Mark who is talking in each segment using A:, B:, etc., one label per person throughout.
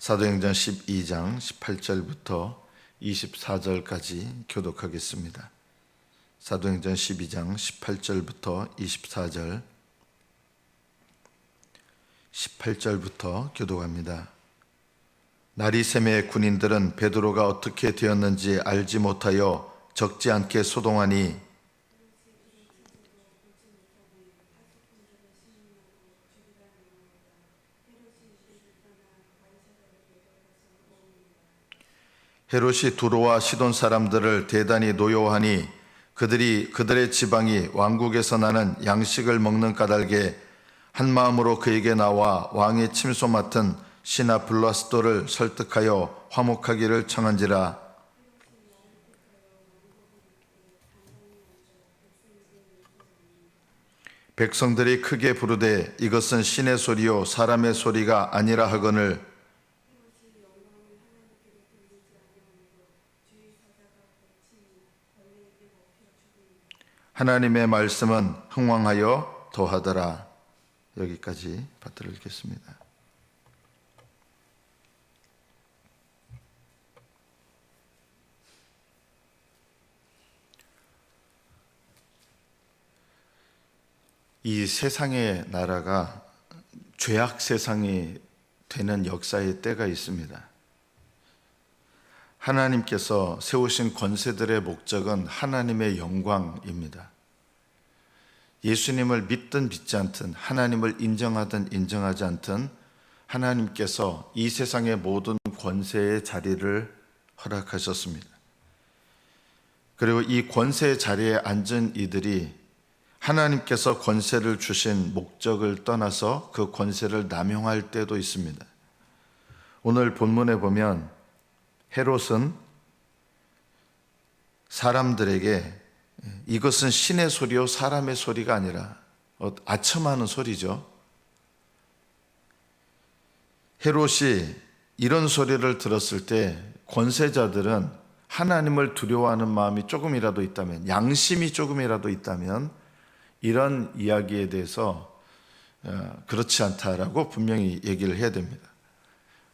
A: 사도행전 12장 18절부터 24절까지 교독하겠습니다. 사도행전 12장 18절부터 24절, 18절부터 교독합니다. 날이 새매 군인들은 베드로가 어떻게 되었는지 알지 못하여 적지 않게 소동하니 헤롯이 두로와 시돈 사람들을 대단히 노여워하니 그들의 지방이 왕국에서 나는 양식을 먹는 까닭에 한 마음으로 그에게 나와 왕의 침소 맡은 시나 블라스도를 설득하여 화목하기를 청한지라. 백성들이 크게 부르되 이것은 신의 소리요 사람의 소리가 아니라 하거늘 하나님의 말씀은 흥왕하여 더하더라. 여기까지 받들어 읽겠습니다. 이 세상의 나라가 죄악 세상이 되는 역사의 때가 있습니다. 하나님께서 세우신 권세들의 목적은 하나님의 영광입니다. 예수님을 믿든 믿지 않든, 하나님을 인정하든 인정하지 않든 하나님께서 이 세상의 모든 권세의 자리를 허락하셨습니다. 그리고 이 권세의 자리에 앉은 이들이 하나님께서 권세를 주신 목적을 떠나서 그 권세를 남용할 때도 있습니다. 오늘 본문에 보면 헤롯은 사람들에게 이것은 신의 소리요 사람의 소리가 아니라 아첨하는 소리죠. 헤롯이 이런 소리를 들었을 때 권세자들은 하나님을 두려워하는 마음이 조금이라도 있다면, 양심이 조금이라도 있다면 이런 이야기에 대해서 그렇지 않다라고 분명히 얘기를 해야 됩니다.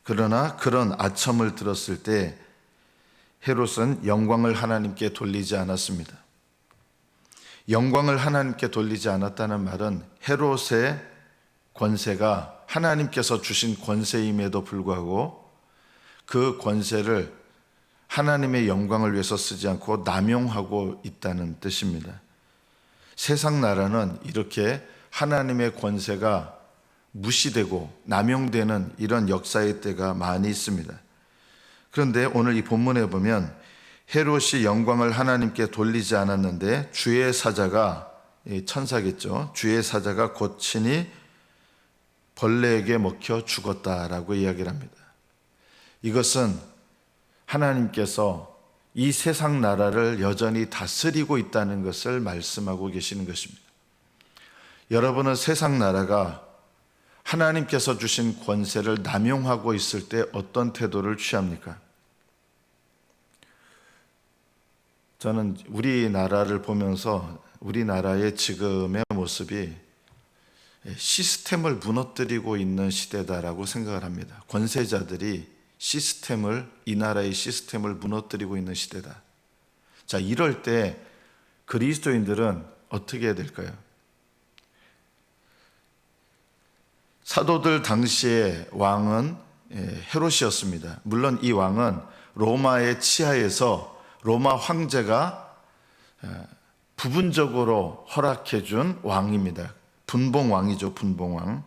A: 그러나 그런 아첨을 들었을 때 헤롯은 영광을 하나님께 돌리지 않았습니다. 영광을 하나님께 돌리지 않았다는 말은 헤롯의 권세가 하나님께서 주신 권세임에도 불구하고 그 권세를 하나님의 영광을 위해서 쓰지 않고 남용하고 있다는 뜻입니다. 세상 나라는 이렇게 하나님의 권세가 무시되고 남용되는 이런 역사의 때가 많이 있습니다. 그런데 오늘 이 본문에 보면 헤롯이 영광을 하나님께 돌리지 않았는데 주의 사자가, 천사겠죠, 주의 사자가 고치니 벌레에게 먹혀 죽었다라고 이야기를 합니다. 이것은 하나님께서 이 세상 나라를 여전히 다스리고 있다는 것을 말씀하고 계시는 것입니다. 여러분은 세상 나라가 하나님께서 주신 권세를 남용하고 있을 때 어떤 태도를 취합니까? 저는 우리나라를 보면서 우리나라의 지금의 모습이 시스템을 무너뜨리고 있는 시대다라고 생각을 합니다. 권세자들이 이 나라의 시스템을 무너뜨리고 있는 시대다. 자, 이럴 때 그리스도인들은 어떻게 해야 될까요? 사도들 당시의 왕은 헤롯이었습니다. 물론 이 왕은 로마의 치하에서 로마 황제가 부분적으로 허락해 준 왕입니다. 분봉왕이죠, 분봉왕.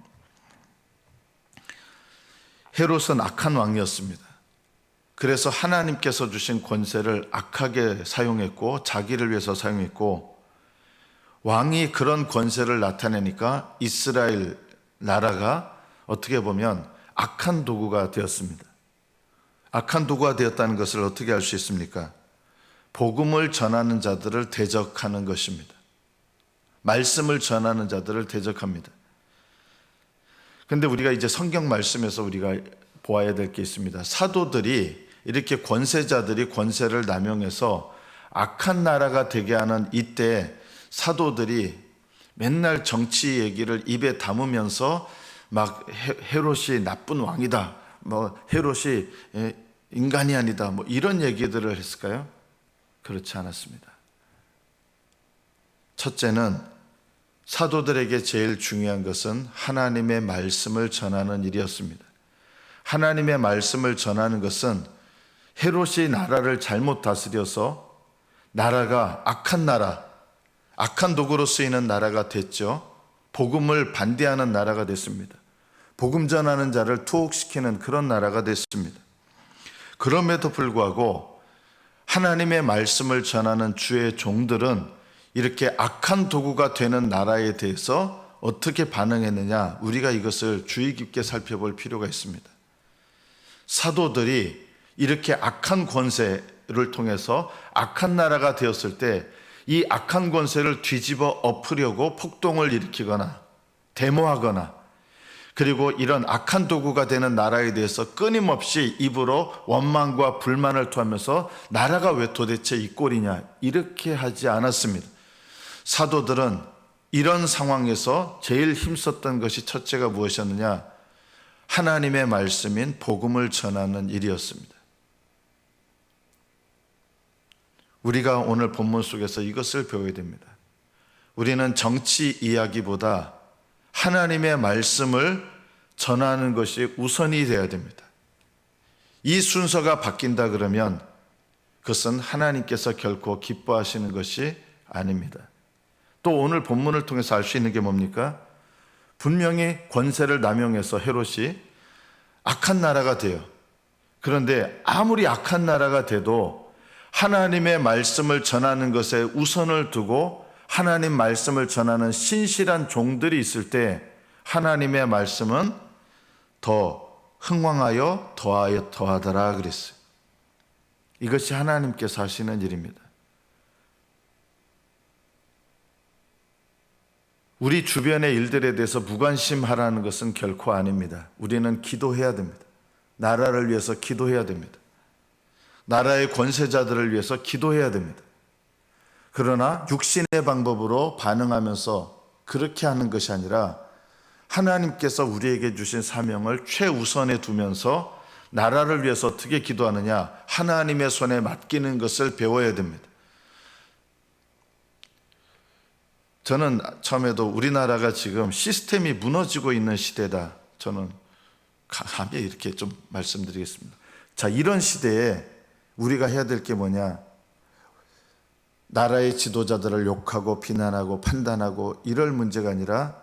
A: 헤롯은 악한 왕이었습니다. 그래서 하나님께서 주신 권세를 악하게 사용했고 자기를 위해서 사용했고, 왕이 그런 권세를 나타내니까 이스라엘 나라가 어떻게 보면 악한 도구가 되었습니다. 악한 도구가 되었다는 것을 어떻게 알 수 있습니까? 복음을 전하는 자들을 대적하는 것입니다. 말씀을 전하는 자들을 대적합니다. 그런데 우리가 이제 성경 말씀에서 우리가 보아야 될 게 있습니다. 사도들이 이렇게 권세자들이 권세를 남용해서 악한 나라가 되게 하는 이때 사도들이 맨날 정치 얘기를 입에 담으면서 막 헤롯이 나쁜 왕이다, 뭐 헤롯이 인간이 아니다 뭐 이런 얘기들을 했을까요? 그렇지 않았습니다. 첫째는 사도들에게 제일 중요한 것은 하나님의 말씀을 전하는 일이었습니다. 하나님의 말씀을 전하는 것은 헤롯이 나라를 잘못 다스려서 나라가 악한 나라, 악한 도구로 쓰이는 나라가 됐죠. 복음을 반대하는 나라가 됐습니다. 복음 전하는 자를 투옥시키는 그런 나라가 됐습니다. 그럼에도 불구하고 하나님의 말씀을 전하는 주의 종들은 이렇게 악한 도구가 되는 나라에 대해서 어떻게 반응했느냐, 우리가 이것을 주의 깊게 살펴볼 필요가 있습니다. 사도들이 이렇게 악한 권세를 통해서 악한 나라가 되었을 때 이 악한 권세를 뒤집어 엎으려고 폭동을 일으키거나 데모하거나 그리고 이런 악한 도구가 되는 나라에 대해서 끊임없이 입으로 원망과 불만을 토하면서 나라가 왜 도대체 이 꼴이냐 이렇게 하지 않았습니다. 사도들은 이런 상황에서 제일 힘썼던 것이 첫째가 무엇이었느냐? 하나님의 말씀인 복음을 전하는 일이었습니다. 우리가 오늘 본문 속에서 이것을 배워야 됩니다. 우리는 정치 이야기보다 하나님의 말씀을 전하는 것이 우선이 되어야 됩니다. 이 순서가 바뀐다 그러면 그것은 하나님께서 결코 기뻐하시는 것이 아닙니다. 또 오늘 본문을 통해서 알 수 있는 게 뭡니까? 분명히 권세를 남용해서 헤롯이 악한 나라가 돼요. 그런데 아무리 악한 나라가 돼도 하나님의 말씀을 전하는 것에 우선을 두고 하나님 말씀을 전하는 신실한 종들이 있을 때 하나님의 말씀은 더 흥왕하여 더하더라 그랬어요. 이것이 하나님께서 하시는 일입니다. 우리 주변의 일들에 대해서 무관심하라는 것은 결코 아닙니다. 우리는 기도해야 됩니다. 나라를 위해서 기도해야 됩니다. 나라의 권세자들을 위해서 기도해야 됩니다. 그러나 육신의 방법으로 반응하면서 그렇게 하는 것이 아니라 하나님께서 우리에게 주신 사명을 최우선에 두면서 나라를 위해서 어떻게 기도하느냐, 하나님의 손에 맡기는 것을 배워야 됩니다. 저는 처음에도 우리나라가 지금 시스템이 무너지고 있는 시대다, 저는 감히 이렇게 좀 말씀드리겠습니다. 자, 이런 시대에 우리가 해야 될 게 뭐냐? 나라의 지도자들을 욕하고 비난하고 판단하고 이럴 문제가 아니라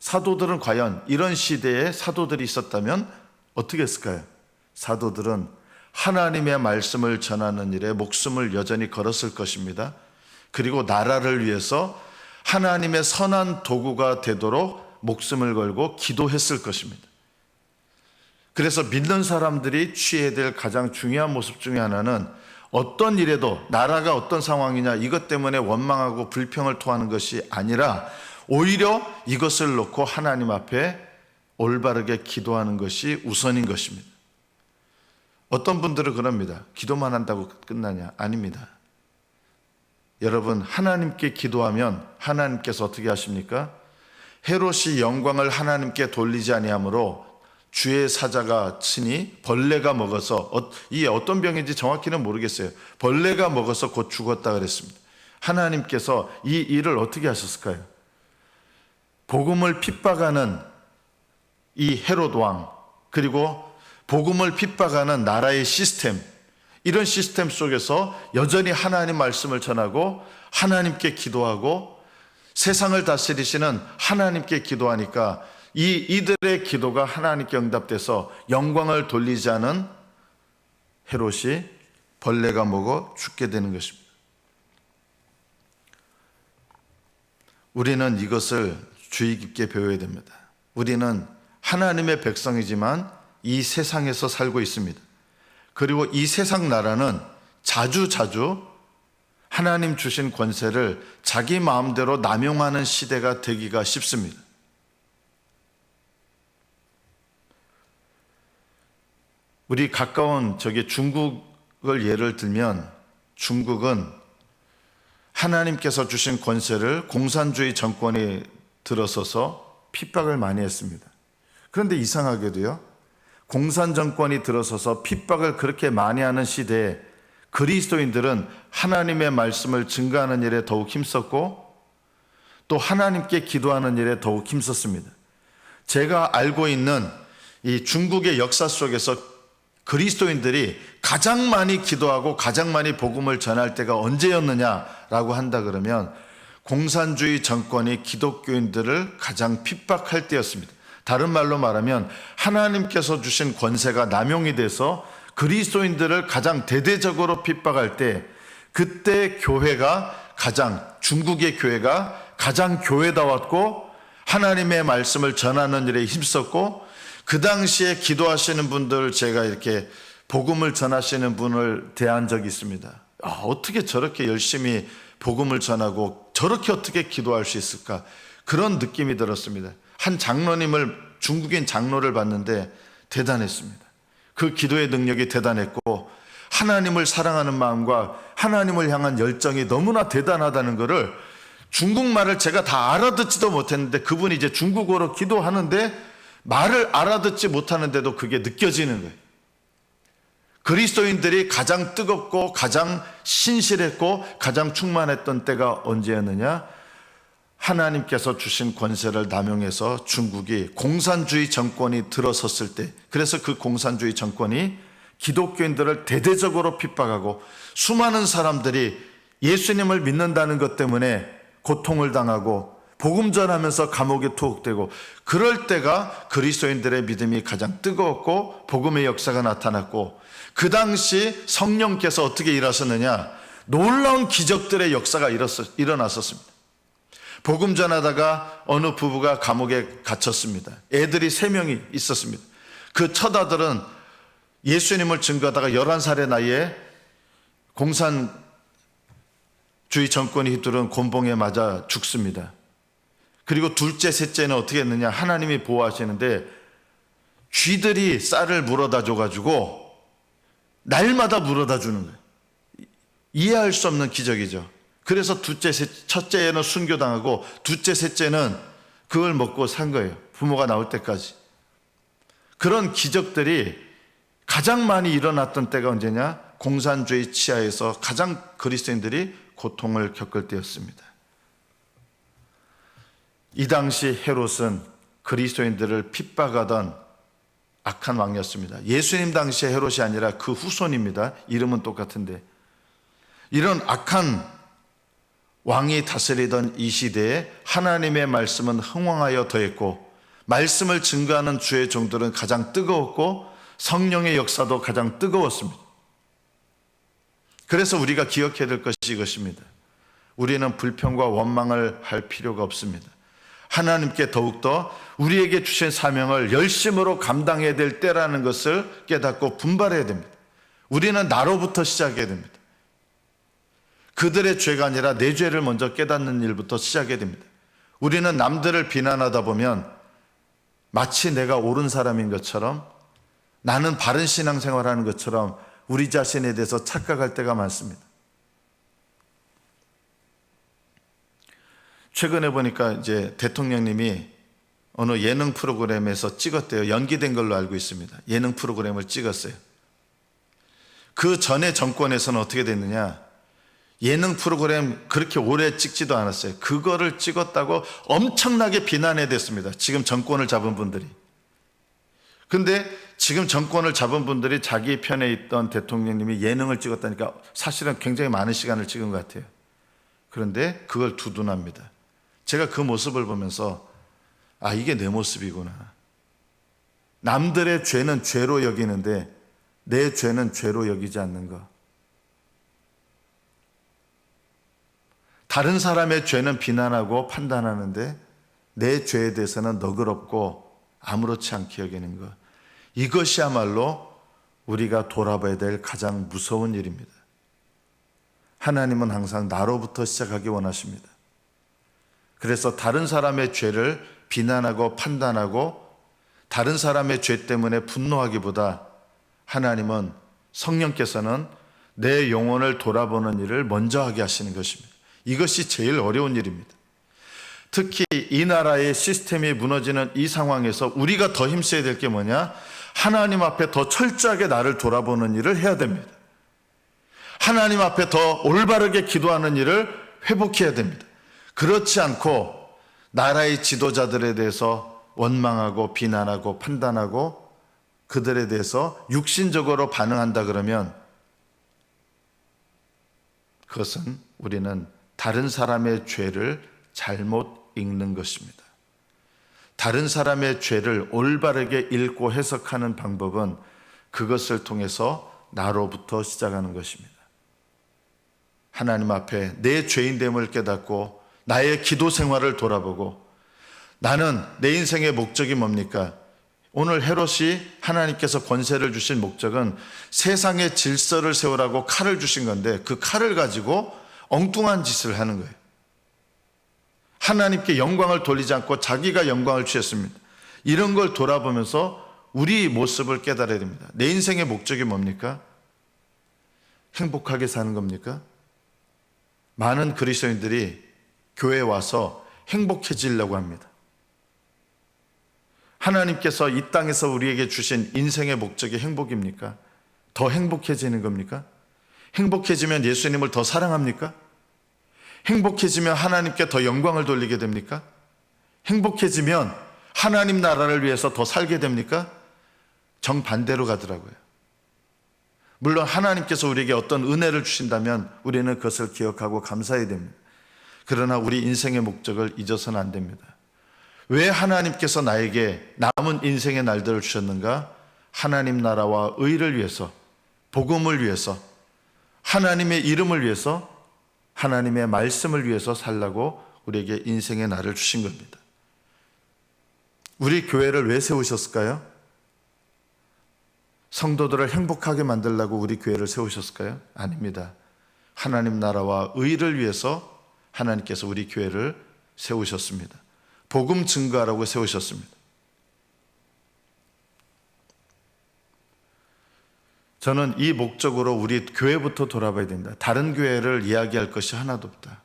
A: 사도들은 과연 이런 시대에 사도들이 있었다면 어떻게 했을까요? 사도들은 하나님의 말씀을 전하는 일에 목숨을 여전히 걸었을 것입니다. 그리고 나라를 위해서 하나님의 선한 도구가 되도록 목숨을 걸고 기도했을 것입니다. 그래서 믿는 사람들이 취해야 될 가장 중요한 모습 중에 하나는 어떤 일에도 나라가 어떤 상황이냐 이것 때문에 원망하고 불평을 토하는 것이 아니라 오히려 이것을 놓고 하나님 앞에 올바르게 기도하는 것이 우선인 것입니다. 어떤 분들은 그럽니다. 기도만 한다고 끝나냐? 아닙니다. 여러분, 하나님께 기도하면 하나님께서 어떻게 하십니까? 헤롯이 영광을 하나님께 돌리지 아니하므로 주의 사자가 치니 벌레가 먹어서, 이게 어떤 병인지 정확히는 모르겠어요. 벌레가 먹어서 곧 죽었다 그랬습니다. 하나님께서 이 일을 어떻게 하셨을까요? 복음을 핍박하는 이 헤롯 왕, 그리고 복음을 핍박하는 나라의 시스템, 이런 시스템 속에서 여전히 하나님 말씀을 전하고 하나님께 기도하고 세상을 다스리시는 하나님께 기도하니까 이들의 기도가 하나님께 응답돼서 영광을 돌리지 않은 헤롯이 벌레가 먹어 죽게 되는 것입니다. 우리는 이것을 주의 깊게 배워야 됩니다. 우리는 하나님의 백성이지만 이 세상에서 살고 있습니다. 그리고 이 세상 나라는 자주 하나님 주신 권세를 자기 마음대로 남용하는 시대가 되기가 쉽습니다. 우리 가까운 중국을 예를 들면, 중국은 하나님께서 주신 권세를 공산주의 정권이 들어서서 핍박을 많이 했습니다. 그런데 이상하게도요, 공산 정권이 들어서서 핍박을 그렇게 많이 하는 시대에 그리스도인들은 하나님의 말씀을 증거하는 일에 더욱 힘썼고 또 하나님께 기도하는 일에 더욱 힘썼습니다. 제가 알고 있는 이 중국의 역사 속에서 그리스도인들이 가장 많이 기도하고 가장 많이 복음을 전할 때가 언제였느냐라고 한다 그러면 공산주의 정권이 기독교인들을 가장 핍박할 때였습니다. 다른 말로 말하면 하나님께서 주신 권세가 남용이 돼서 그리스도인들을 가장 대대적으로 핍박할 때, 그때 중국의 교회가 가장 교회다웠고 하나님의 말씀을 전하는 일에 힘썼고, 그 당시에 기도하시는 분들, 제가 이렇게 복음을 전하시는 분을 대한 적이 있습니다. 어떻게 저렇게 열심히 복음을 전하고 저렇게 어떻게 기도할 수 있을까, 그런 느낌이 들었습니다. 한 장로님을, 중국인 장로를 봤는데 대단했습니다. 그 기도의 능력이 대단했고 하나님을 사랑하는 마음과 하나님을 향한 열정이 너무나 대단하다는 것을, 중국말을 제가 다 알아듣지도 못했는데 그분이 이제 중국어로 기도하는데 말을 알아듣지 못하는데도 그게 느껴지는 거예요. 그리스도인들이 가장 뜨겁고 가장 신실했고 가장 충만했던 때가 언제였느냐? 하나님께서 주신 권세를 남용해서 중국이 공산주의 정권이 들어섰을 때, 그래서 그 공산주의 정권이 기독교인들을 대대적으로 핍박하고 수많은 사람들이 예수님을 믿는다는 것 때문에 고통을 당하고 복음 전하면서 감옥에 투옥되고, 그럴 때가 그리스도인들의 믿음이 가장 뜨거웠고 복음의 역사가 나타났고, 그 당시 성령께서 어떻게 일하셨느냐? 놀라운 기적들의 역사가 일어났었습니다. 복음 전하다가 어느 부부가 감옥에 갇혔습니다. 애들이 3명이 있었습니다. 그 첫 아들은 예수님을 증거하다가 11살의 나이에 공산주의 정권이 휘두른 곤봉에 맞아 죽습니다. 그리고 둘째, 셋째는 어떻게 했느냐? 하나님이 보호하시는데 쥐들이 쌀을 물어다 줘가지고 날마다 물어다 주는 거예요. 이해할 수 없는 기적이죠. 그래서 첫째는 순교당하고 둘째, 셋째는 그걸 먹고 산 거예요. 부모가 나올 때까지. 그런 기적들이 가장 많이 일어났던 때가 언제냐? 공산주의 치하에서 가장 그리스도인들이 고통을 겪을 때였습니다. 이 당시 헤롯은 그리스도인들을 핍박하던 악한 왕이었습니다. 예수님 당시의 헤롯이 아니라 그 후손입니다. 이름은 똑같은데, 이런 악한 왕이 다스리던 이 시대에 하나님의 말씀은 흥왕하여 더했고, 말씀을 증거하는 주의 종들은 가장 뜨거웠고 성령의 역사도 가장 뜨거웠습니다. 그래서 우리가 기억해야 될 것이 이것입니다. 우리는 불평과 원망을 할 필요가 없습니다. 하나님께 더욱더 우리에게 주신 사명을 열심으로 감당해야 될 때라는 것을 깨닫고 분발해야 됩니다. 우리는 나로부터 시작해야 됩니다. 그들의 죄가 아니라 내 죄를 먼저 깨닫는 일부터 시작해야 됩니다. 우리는 남들을 비난하다 보면 마치 내가 옳은 사람인 것처럼, 나는 바른 신앙생활하는 것처럼 우리 자신에 대해서 착각할 때가 많습니다. 최근에 보니까 이제 대통령님이 어느 예능 프로그램에서 찍었대요. 연기된 걸로 알고 있습니다. 예능 프로그램을 찍었어요. 그 전에 정권에서는 어떻게 됐느냐? 예능 프로그램 그렇게 오래 찍지도 않았어요. 그거를 찍었다고 엄청나게 비난해 댔습니다. 지금 정권을 잡은 분들이. 근데 지금 정권을 잡은 분들이 자기 편에 있던 대통령님이 예능을 찍었다니까 사실은 굉장히 많은 시간을 찍은 것 같아요. 그런데 그걸 두둔합니다. 제가 그 모습을 보면서 이게 내 모습이구나. 남들의 죄는 죄로 여기는데 내 죄는 죄로 여기지 않는 것. 다른 사람의 죄는 비난하고 판단하는데 내 죄에 대해서는 너그럽고 아무렇지 않게 여기는 것. 이것이야말로 우리가 돌아봐야 될 가장 무서운 일입니다. 하나님은 항상 나로부터 시작하기 원하십니다. 그래서 다른 사람의 죄를 비난하고 판단하고 다른 사람의 죄 때문에 분노하기보다 하나님은, 성령께서는 내 영혼을 돌아보는 일을 먼저 하게 하시는 것입니다. 이것이 제일 어려운 일입니다. 특히 이 나라의 시스템이 무너지는 이 상황에서 우리가 더 힘써야 될 게 뭐냐? 하나님 앞에 더 철저하게 나를 돌아보는 일을 해야 됩니다. 하나님 앞에 더 올바르게 기도하는 일을 회복해야 됩니다. 그렇지 않고 나라의 지도자들에 대해서 원망하고 비난하고 판단하고 그들에 대해서 육신적으로 반응한다 그러면 그것은 우리는 다른 사람의 죄를 잘못 읽는 것입니다. 다른 사람의 죄를 올바르게 읽고 해석하는 방법은 그것을 통해서 나로부터 시작하는 것입니다. 하나님 앞에 내 죄인됨을 깨닫고 나의 기도 생활을 돌아보고 나는 내 인생의 목적이 뭡니까? 오늘 헤롯이 하나님께서 권세를 주신 목적은 세상의 질서를 세우라고 칼을 주신 건데 그 칼을 가지고 엉뚱한 짓을 하는 거예요. 하나님께 영광을 돌리지 않고 자기가 영광을 취했습니다. 이런 걸 돌아보면서 우리 모습을 깨달아야 됩니다. 내 인생의 목적이 뭡니까? 행복하게 사는 겁니까? 많은 그리스도인들이 교회에 와서 행복해지려고 합니다. 하나님께서 이 땅에서 우리에게 주신 인생의 목적이 행복입니까? 더 행복해지는 겁니까? 행복해지면 예수님을 더 사랑합니까? 행복해지면 하나님께 더 영광을 돌리게 됩니까? 행복해지면 하나님 나라를 위해서 더 살게 됩니까? 정반대로 가더라고요. 물론 하나님께서 우리에게 어떤 은혜를 주신다면 우리는 그것을 기억하고 감사해야 됩니다. 그러나 우리 인생의 목적을 잊어서는 안 됩니다. 왜 하나님께서 나에게 남은 인생의 날들을 주셨는가? 하나님 나라와 의를 위해서, 복음을 위해서, 하나님의 이름을 위해서, 하나님의 말씀을 위해서 살라고 우리에게 인생의 날을 주신 겁니다. 우리 교회를 왜 세우셨을까요? 성도들을 행복하게 만들려고 우리 교회를 세우셨을까요? 아닙니다. 하나님 나라와 의를 위해서 하나님께서 우리 교회를 세우셨습니다. 복음 증거하라고 세우셨습니다. 저는 이 목적으로 우리 교회부터 돌아봐야 됩니다. 다른 교회를 이야기할 것이 하나도 없다.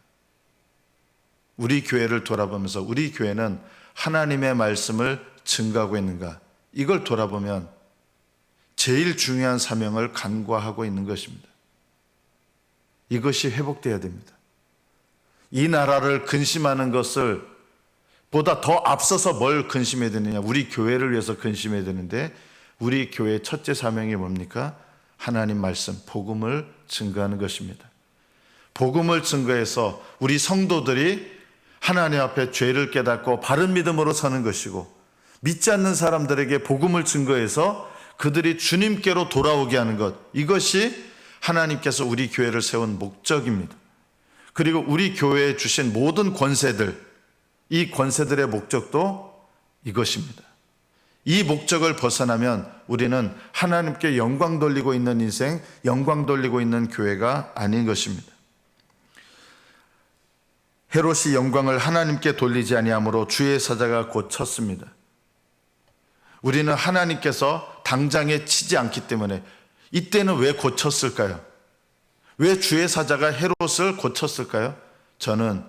A: 우리 교회를 돌아보면서 우리 교회는 하나님의 말씀을 증거하고 있는가? 이걸 돌아보면 제일 중요한 사명을 간과하고 있는 것입니다. 이것이 회복되어야 됩니다. 이 나라를 근심하는 것을 보다 더 앞서서 뭘 근심해야 되느냐? 우리 교회를 위해서 근심해야 되는데 우리 교회의 첫째 사명이 뭡니까? 하나님 말씀, 복음을 증거하는 것입니다. 복음을 증거해서 우리 성도들이 하나님 앞에 죄를 깨닫고 바른 믿음으로 서는 것이고 믿지 않는 사람들에게 복음을 증거해서 그들이 주님께로 돌아오게 하는 것, 이것이 하나님께서 우리 교회를 세운 목적입니다. 그리고 우리 교회에 주신 모든 권세들, 이 권세들의 목적도 이것입니다. 이 목적을 벗어나면 우리는 하나님께 영광 돌리고 있는 인생, 영광 돌리고 있는 교회가 아닌 것입니다. 헤롯이 영광을 하나님께 돌리지 아니하므로 주의 사자가 곧 쳤습니다. 우리는 하나님께서 당장에 치지 않기 때문에 이때는 왜 고쳤을까요? 왜 주의 사자가 헤롯을 고쳤을까요? 저는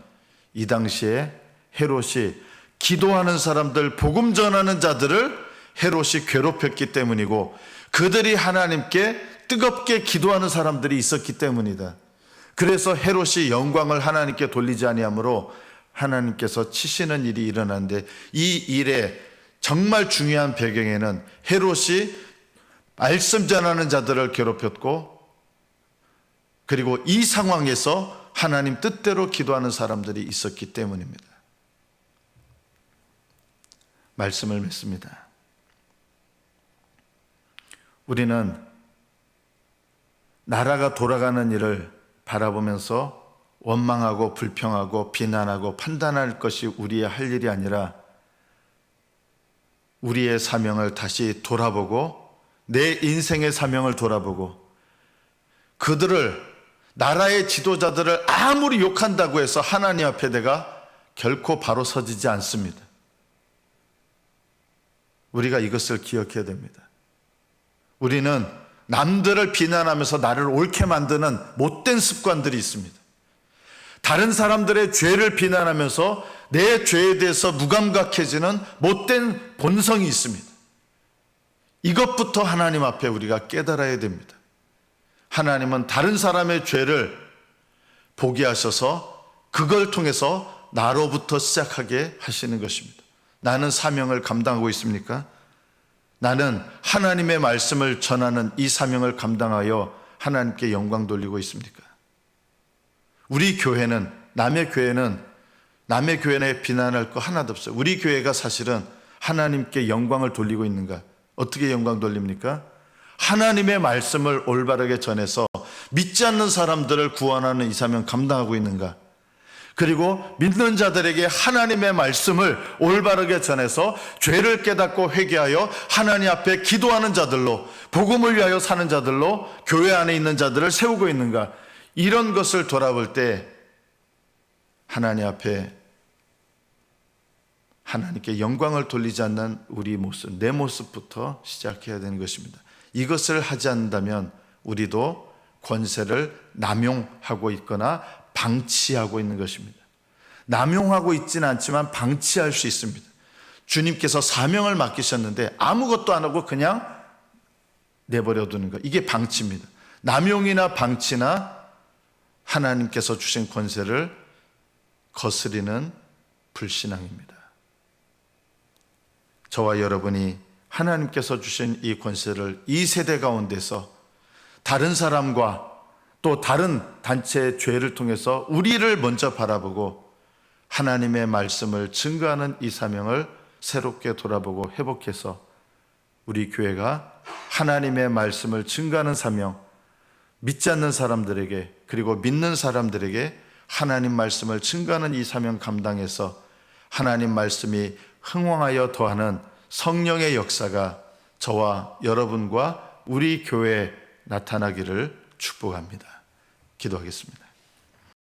A: 이 당시에 헤롯이 기도하는 사람들, 복음 전하는 자들을 헤롯이 괴롭혔기 때문이고 그들이 하나님께 뜨겁게 기도하는 사람들이 있었기 때문이다. 그래서 헤롯이 영광을 하나님께 돌리지 아니하므로 하나님께서 치시는 일이 일어났는데 이 일의 정말 중요한 배경에는 헤롯이 말씀 전하는 자들을 괴롭혔고 그리고 이 상황에서 하나님 뜻대로 기도하는 사람들이 있었기 때문입니다. 말씀을 맺습니다. 우리는 나라가 돌아가는 일을 바라보면서 원망하고 불평하고 비난하고 판단할 것이 우리의 할 일이 아니라 우리의 사명을 다시 돌아보고 내 인생의 사명을 돌아보고 그들을 나라의 지도자들을 아무리 욕한다고 해서 하나님 앞에 내가 결코 바로 서지지 않습니다. 우리가 이것을 기억해야 됩니다. 우리는 남들을 비난하면서 나를 옳게 만드는 못된 습관들이 있습니다. 다른 사람들의 죄를 비난하면서 내 죄에 대해서 무감각해지는 못된 본성이 있습니다. 이것부터 하나님 앞에 우리가 깨달아야 됩니다. 하나님은 다른 사람의 죄를 보게 하셔서 그걸 통해서 나로부터 시작하게 하시는 것입니다. 나는 사명을 감당하고 있습니까? 나는 하나님의 말씀을 전하는 이 사명을 감당하여 하나님께 영광 돌리고 있습니까? 우리 교회는, 남의 교회는 비난할 거 하나도 없어요. 우리 교회가 사실은 하나님께 영광을 돌리고 있는가? 어떻게 영광 돌립니까? 하나님의 말씀을 올바르게 전해서 믿지 않는 사람들을 구원하는 이 사명 감당하고 있는가? 그리고 믿는 자들에게 하나님의 말씀을 올바르게 전해서 죄를 깨닫고 회개하여 하나님 앞에 기도하는 자들로, 복음을 위하여 사는 자들로 교회 안에 있는 자들을 세우고 있는가? 이런 것을 돌아볼 때 하나님 앞에 하나님께 영광을 돌리지 않는 우리 모습, 내 모습부터 시작해야 되는 것입니다. 이것을 하지 않는다면 우리도 권세를 남용하고 있거나 방치하고 있는 것입니다. 남용하고 있지는 않지만 방치할 수 있습니다. 주님께서 사명을 맡기셨는데 아무것도 안 하고 그냥 내버려 두는 것, 이게 방치입니다. 남용이나 방치나 하나님께서 주신 권세를 거스리는 불신앙입니다. 저와 여러분이 하나님께서 주신 이 권세를 이 세대 가운데서 다른 사람과 또 다른 단체의 죄를 통해서 우리를 먼저 바라보고 하나님의 말씀을 증거하는 이 사명을 새롭게 돌아보고 회복해서 우리 교회가 하나님의 말씀을 증거하는 사명, 믿지 않는 사람들에게 그리고 믿는 사람들에게 하나님 말씀을 증거하는 이 사명 감당해서 하나님 말씀이 흥왕하여 더하는 성령의 역사가 저와 여러분과 우리 교회에 나타나기를 축복합니다. 기도하겠습니다.